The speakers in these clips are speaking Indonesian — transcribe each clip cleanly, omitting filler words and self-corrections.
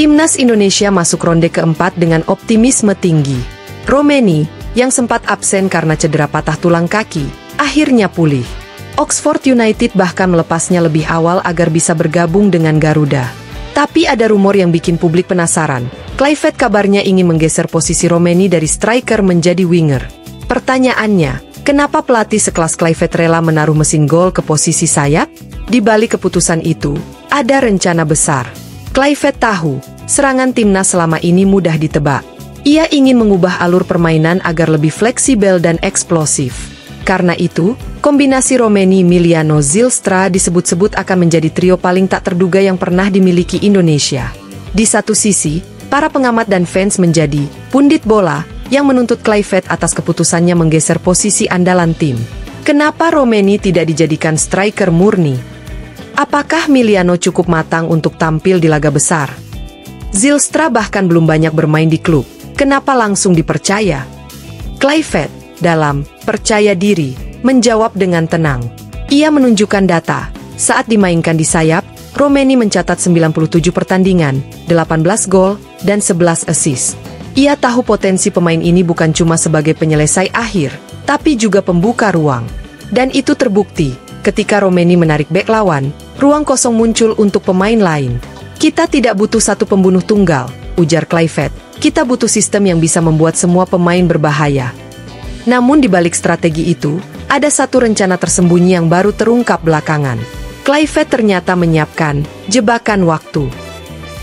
Timnas Indonesia masuk ronde keempat dengan optimisme tinggi. Romeni, yang sempat absen karena cedera patah tulang kaki, akhirnya pulih. Oxford United bahkan melepasnya lebih awal agar bisa bergabung dengan Garuda. Tapi ada rumor yang bikin publik penasaran. Kluivert kabarnya ingin menggeser posisi Romeni dari striker menjadi winger. Pertanyaannya, kenapa pelatih sekelas Kluivert rela menaruh mesin gol ke posisi sayap? Di balik keputusan itu, ada rencana besar. Kluivert tahu, serangan timnas selama ini mudah ditebak. Ia ingin mengubah alur permainan agar lebih fleksibel dan eksplosif. Karena itu, kombinasi Romeni, Miliano, Zylstra disebut-sebut akan menjadi trio paling tak terduga yang pernah dimiliki Indonesia. Di satu sisi, para pengamat dan fans menjadi pundit bola yang menuntut Kluivert atas keputusannya menggeser posisi andalan tim. Kenapa Romeni tidak dijadikan striker murni? Apakah Miliano cukup matang untuk tampil di laga besar? Zylstra bahkan belum banyak bermain di klub. Kenapa langsung dipercaya? Kluivert, dalam percaya diri, menjawab dengan tenang. Ia menunjukkan data. Saat dimainkan di sayap, Romeni mencatat 97 pertandingan, 18 gol, dan 11 assist. Ia tahu potensi pemain ini bukan cuma sebagai penyelesai akhir, tapi juga pembuka ruang. Dan itu terbukti, ketika Romeni menarik bek lawan, ruang kosong muncul untuk pemain lain. Kita tidak butuh satu pembunuh tunggal, ujar Kluivert. Kita butuh sistem yang bisa membuat semua pemain berbahaya. Namun di balik strategi itu, ada satu rencana tersembunyi yang baru terungkap belakangan. Kluivert ternyata menyiapkan jebakan waktu.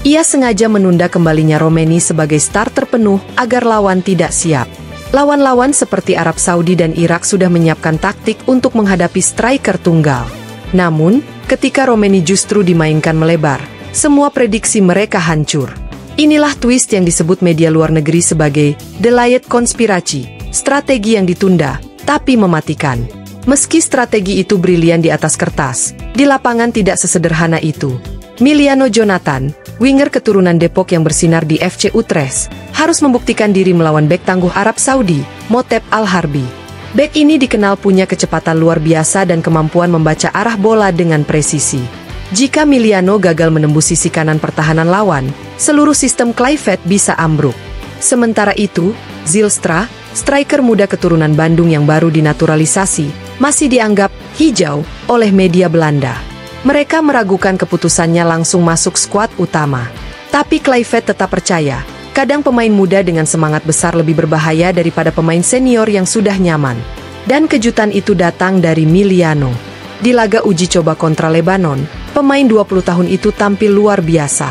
Ia sengaja menunda kembalinya Romeni sebagai starter penuh agar lawan tidak siap. Lawan-lawan seperti Arab Saudi dan Irak sudah menyiapkan taktik untuk menghadapi striker tunggal. Namun, ketika Romeni justru dimainkan melebar, semua prediksi mereka hancur. Inilah twist yang disebut media luar negeri sebagai delayed conspiracy, strategi yang ditunda, tapi mematikan. Meski strategi itu brilian di atas kertas, di lapangan tidak sesederhana itu. Miliano Jonathan, winger keturunan Depok yang bersinar di FC Utrecht, harus membuktikan diri melawan bek tangguh Arab Saudi, Motep Al-Harbi. Bek ini dikenal punya kecepatan luar biasa dan kemampuan membaca arah bola dengan presisi. Jika Miliano gagal menembus sisi kanan pertahanan lawan, seluruh sistem Kluivert bisa ambruk. Sementara itu, Zylstra, striker muda keturunan Bandung yang baru dinaturalisasi, masih dianggap hijau oleh media Belanda. Mereka meragukan keputusannya langsung masuk skuad utama. Tapi Kluivert tetap percaya, kadang pemain muda dengan semangat besar lebih berbahaya daripada pemain senior yang sudah nyaman. Dan kejutan itu datang dari Miliano. Di laga uji coba kontra Lebanon, pemain 20 tahun itu tampil luar biasa.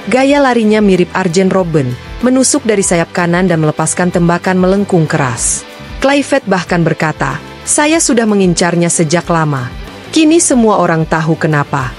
Gaya larinya mirip Arjen Robben, menusuk dari sayap kanan dan melepaskan tembakan melengkung keras. Kluivert bahkan berkata, "Saya sudah mengincarnya sejak lama. Kini semua orang tahu kenapa."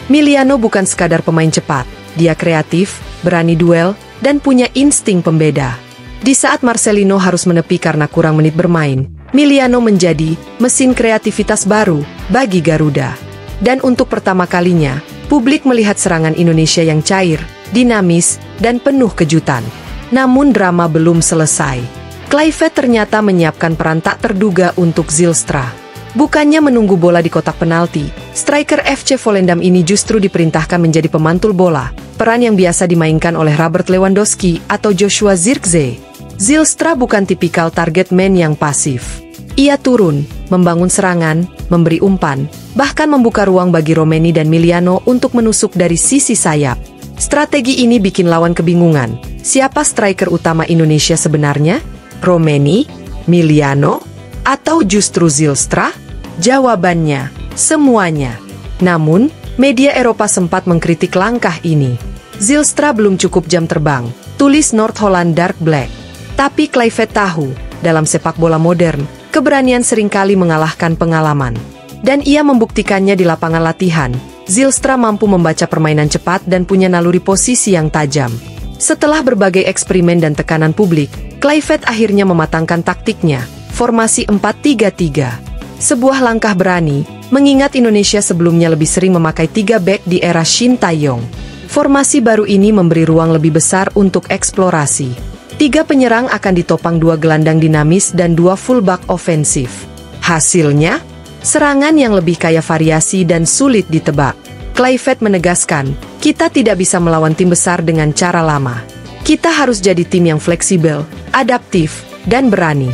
Miliano bukan sekadar pemain cepat, dia kreatif, berani duel, dan punya insting pembeda. Di saat Marcelino harus menepi karena kurang menit bermain, Miliano menjadi mesin kreativitas baru bagi Garuda. Dan untuk pertama kalinya, publik melihat serangan Indonesia yang cair, dinamis, dan penuh kejutan. Namun drama belum selesai. Kluivert ternyata menyiapkan peran tak terduga untuk Zylstra. Bukannya menunggu bola di kotak penalti, striker FC Volendam ini justru diperintahkan menjadi pemantul bola, peran yang biasa dimainkan oleh Robert Lewandowski atau Joshua Zirkzee. Zylstra bukan tipikal target man yang pasif. Ia turun, membangun serangan, memberi umpan, bahkan membuka ruang bagi Romeni dan Miliano untuk menusuk dari sisi sayap. Strategi ini bikin lawan kebingungan. Siapa striker utama Indonesia sebenarnya? Romeni? Miliano? Atau justru Zylstra? Jawabannya, semuanya. Namun, media Eropa sempat mengkritik langkah ini. Zylstra belum cukup jam terbang, tulis North Holland Dark Black. Tapi Kluivert tahu, dalam sepak bola modern, keberanian seringkali mengalahkan pengalaman. Dan ia membuktikannya di lapangan latihan. Zylstra mampu membaca permainan cepat dan punya naluri posisi yang tajam. Setelah berbagai eksperimen dan tekanan publik, Kluivert akhirnya mematangkan taktiknya, formasi 4-3-3. Sebuah langkah berani, mengingat Indonesia sebelumnya lebih sering memakai 3 bek di era Shin Tae-yong. Formasi baru ini memberi ruang lebih besar untuk eksplorasi. 3 penyerang akan ditopang 2 gelandang dinamis dan 2 fullback ofensif. Hasilnya, serangan yang lebih kaya variasi dan sulit ditebak. Kluivert menegaskan, kita tidak bisa melawan tim besar dengan cara lama. Kita harus jadi tim yang fleksibel, adaptif, dan berani.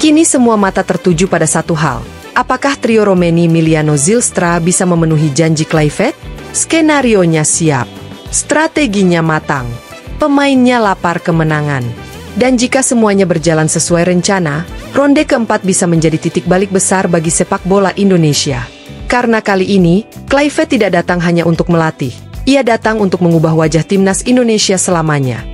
Kini semua mata tertuju pada satu hal. Apakah trio Romeni, Miliano, Zylstra bisa memenuhi janji Kluivert? Skenarionya siap. Strateginya matang. Pemainnya lapar kemenangan. Dan jika semuanya berjalan sesuai rencana, ronde keempat bisa menjadi titik balik besar bagi sepak bola Indonesia. Karena kali ini, Kluivert tidak datang hanya untuk melatih. Ia datang untuk mengubah wajah timnas Indonesia selamanya.